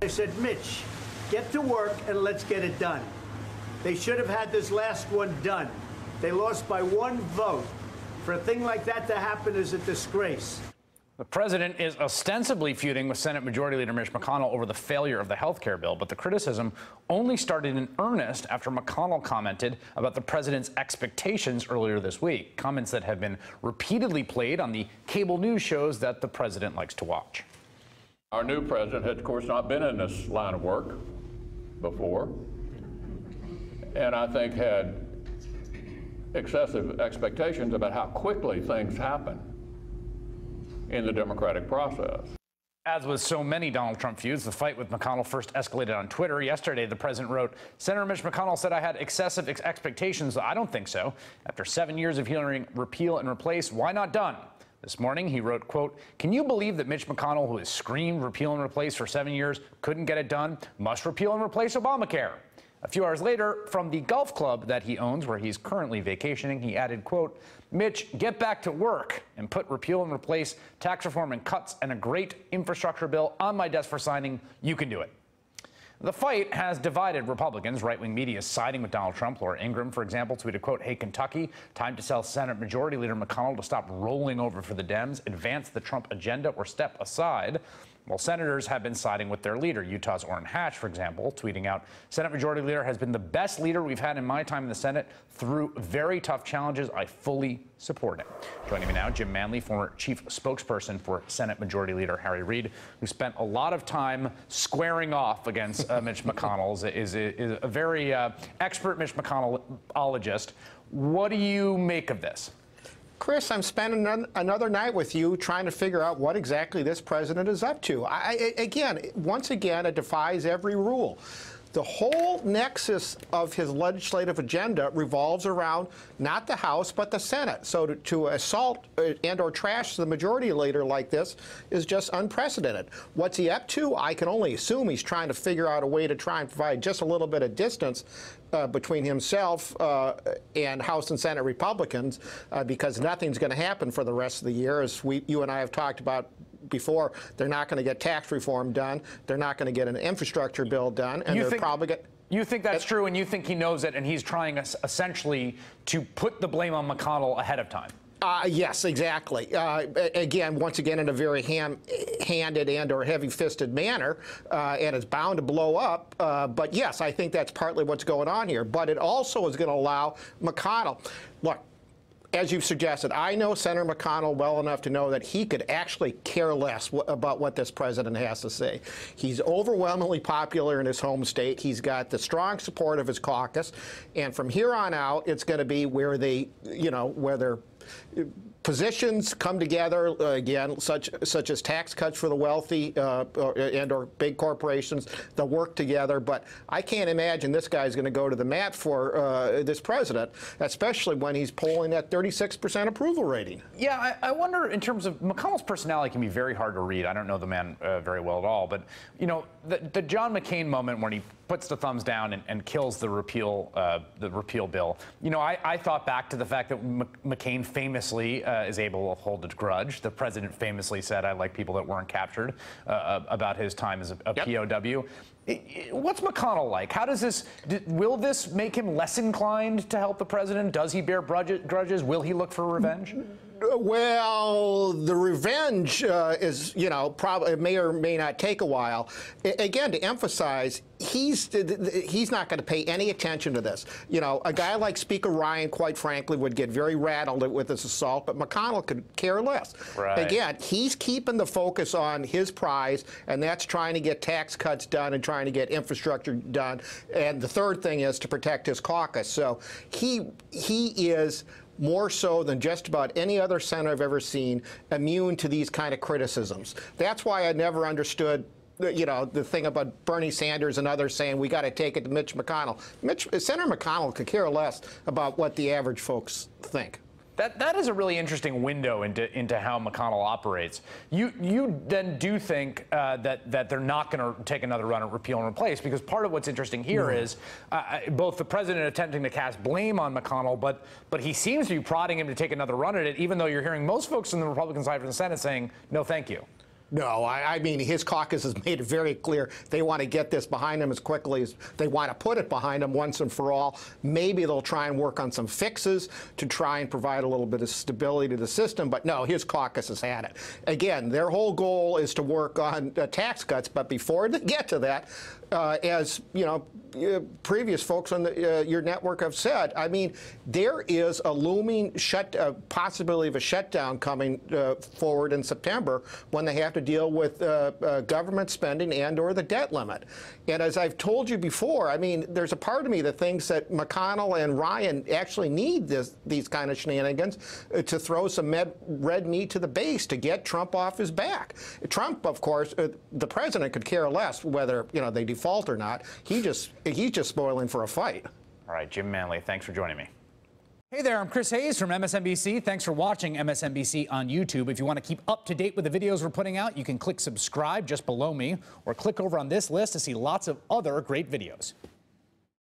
I said, Mitch, get to work and let's get it done. They should have had this last one done. They lost by 1 vote. For a thing like that to happen is a disgrace. The president is ostensibly feuding with Senate Majority Leader Mitch McConnell over the failure of the health care bill, but the criticism only started in earnest after McConnell commented about the president's expectations earlier this week, comments that have been repeatedly played on the cable news shows that the president likes to watch. Our new president had, of course, not been in this line of work before, and I think had excessive expectations about how quickly things happen in the democratic process. As with so many Donald Trump feuds, the fight with McConnell first escalated on Twitter. Yesterday, the president wrote, Senator Mitch McConnell said I had excessive expectations. I don't think so. After 7 years of hearing repeal and replace, why not done? This morning, he wrote, quote, can you believe that Mitch McConnell, who has screamed repeal and replace for 7 years, couldn't get it done, must repeal and replace Obamacare? A few hours later, from the golf club that he owns, where he's currently vacationing, he added, quote, Mitch, get back to work and put repeal and replace, tax reform and cuts, and a great infrastructure bill on my desk for signing. You can do it. The fight has divided Republicans. Right-wing media is siding with Donald Trump. Laura Ingraham, for example, tweeted, quote, hey, Kentucky, time to tell Senate Majority Leader McConnell to stop rolling over for the Dems, advance the Trump agenda, or step aside. Well, senators have been siding with their leader. Utah's Orrin Hatch, for example, tweeting out, Senate Majority Leader has been the best leader we've had in my time in the Senate through very tough challenges. I fully support him. Joining me now, Jim Manley, former chief spokesperson for Senate Majority Leader Harry Reid, who spent a lot of time squaring off against Mitch McConnell, is a very expert Mitch McConnellologist. What do you make of this? Chris, I'm spending another night with you trying to figure out what exactly this president is up to. Once again, it defies every rule. The whole nexus of his legislative agenda revolves around not the House, but the Senate. So to assault and or trash the majority leader like this is just unprecedented. What's he up to? I can only assume he's trying to figure out a way to try and provide just a little bit of distance between himself and House and Senate Republicans, because nothing's going to happen for the rest of the year. As you and I have talked about before, they're not going to get tax reform done. They're not going to get an infrastructure bill done, and they're probably going. You think that's true, and you think he knows it, and he's trying essentially to put the blame on McConnell ahead of time? Yes, exactly. Once again, in a very ham-handed and or heavy-fisted manner, and it's bound to blow up. But yes, I think that's partly what's going on here. But it also is going to allow McConnell. Look, as you've suggested, I know Senator McConnell well enough to know that he could actually care less about what this president has to say. He's overwhelmingly popular in his home state. He's got the strong support of his caucus. And from here on out, it's going to be where they, where their positions come together, again, such as tax cuts for the wealthy and or big corporations. They'll work together, but I can't imagine this guy's going to go to the mat for this president, especially when he's polling at 36% approval rating. Yeah, I wonder, in terms of McConnell's personality can be very hard to read. I don't know the man very well at all, but the John McCain moment when he puts the thumbs down and kills the repeal bill. I thought back to the fact that McCain famously is able to hold a grudge. The president famously said, I like people that weren't captured, about his time as a POW. What's McConnell like? How does this, will this make him less inclined to help the president? Does he bear grudges? Will he look for revenge? Well, the revenge is, probably it may or may not take a while. Again, to emphasize, he's not going to pay any attention to this. A guy like Speaker Ryan, quite frankly, would get very rattled with this assault, but McConnell could care less. Right. Again, he's keeping the focus on his prize, and that's trying to get tax cuts done and trying to get infrastructure done. And the third thing is to protect his caucus. So he is, more so than just about any other senator I've ever seen, immune to these kind of criticisms. That's why I never understood the thing about Bernie Sanders and others saying we got to take it to Mitch McConnell. Senator McConnell could care less about what the average folks think. That is a really interesting window into how McConnell operates. You then do think that they're not going to take another run at repeal and replace, because part of what's interesting here is both the president attempting to cast blame on McConnell, but he seems to be prodding him to take another run at it, even though you're hearing most folks in the Republican side of the Senate saying, no, thank you. No, I mean, his caucus has made it very clear they want to get this behind them as quickly as they want to put it behind them once and for all. Maybe they'll try and work on some fixes to try and provide a little bit of stability to the system. But no, his caucus has had it. Again, their whole goal is to work on tax cuts. But before they get to that, as you know, previous folks on your network have said, I mean, there is a looming possibility of a shutdown coming forward in September when they have to deal with government spending and/or the debt limit. And as I've told you before, I mean, there's a part of me that thinks that McConnell and Ryan actually need these kind of shenanigans to throw some red meat to the base to get Trump off his back. Trump, of course, the president could care less whether they default or not. He's just spoiling for a fight. All right, Jim Manley, thanks for joining me. Hey there, I'm Chris Hayes from MSNBC. Thanks for watching MSNBC on YouTube. If you want to keep up to date with the videos we're putting out, you can click subscribe just below me or click over on this list to see lots of other great videos.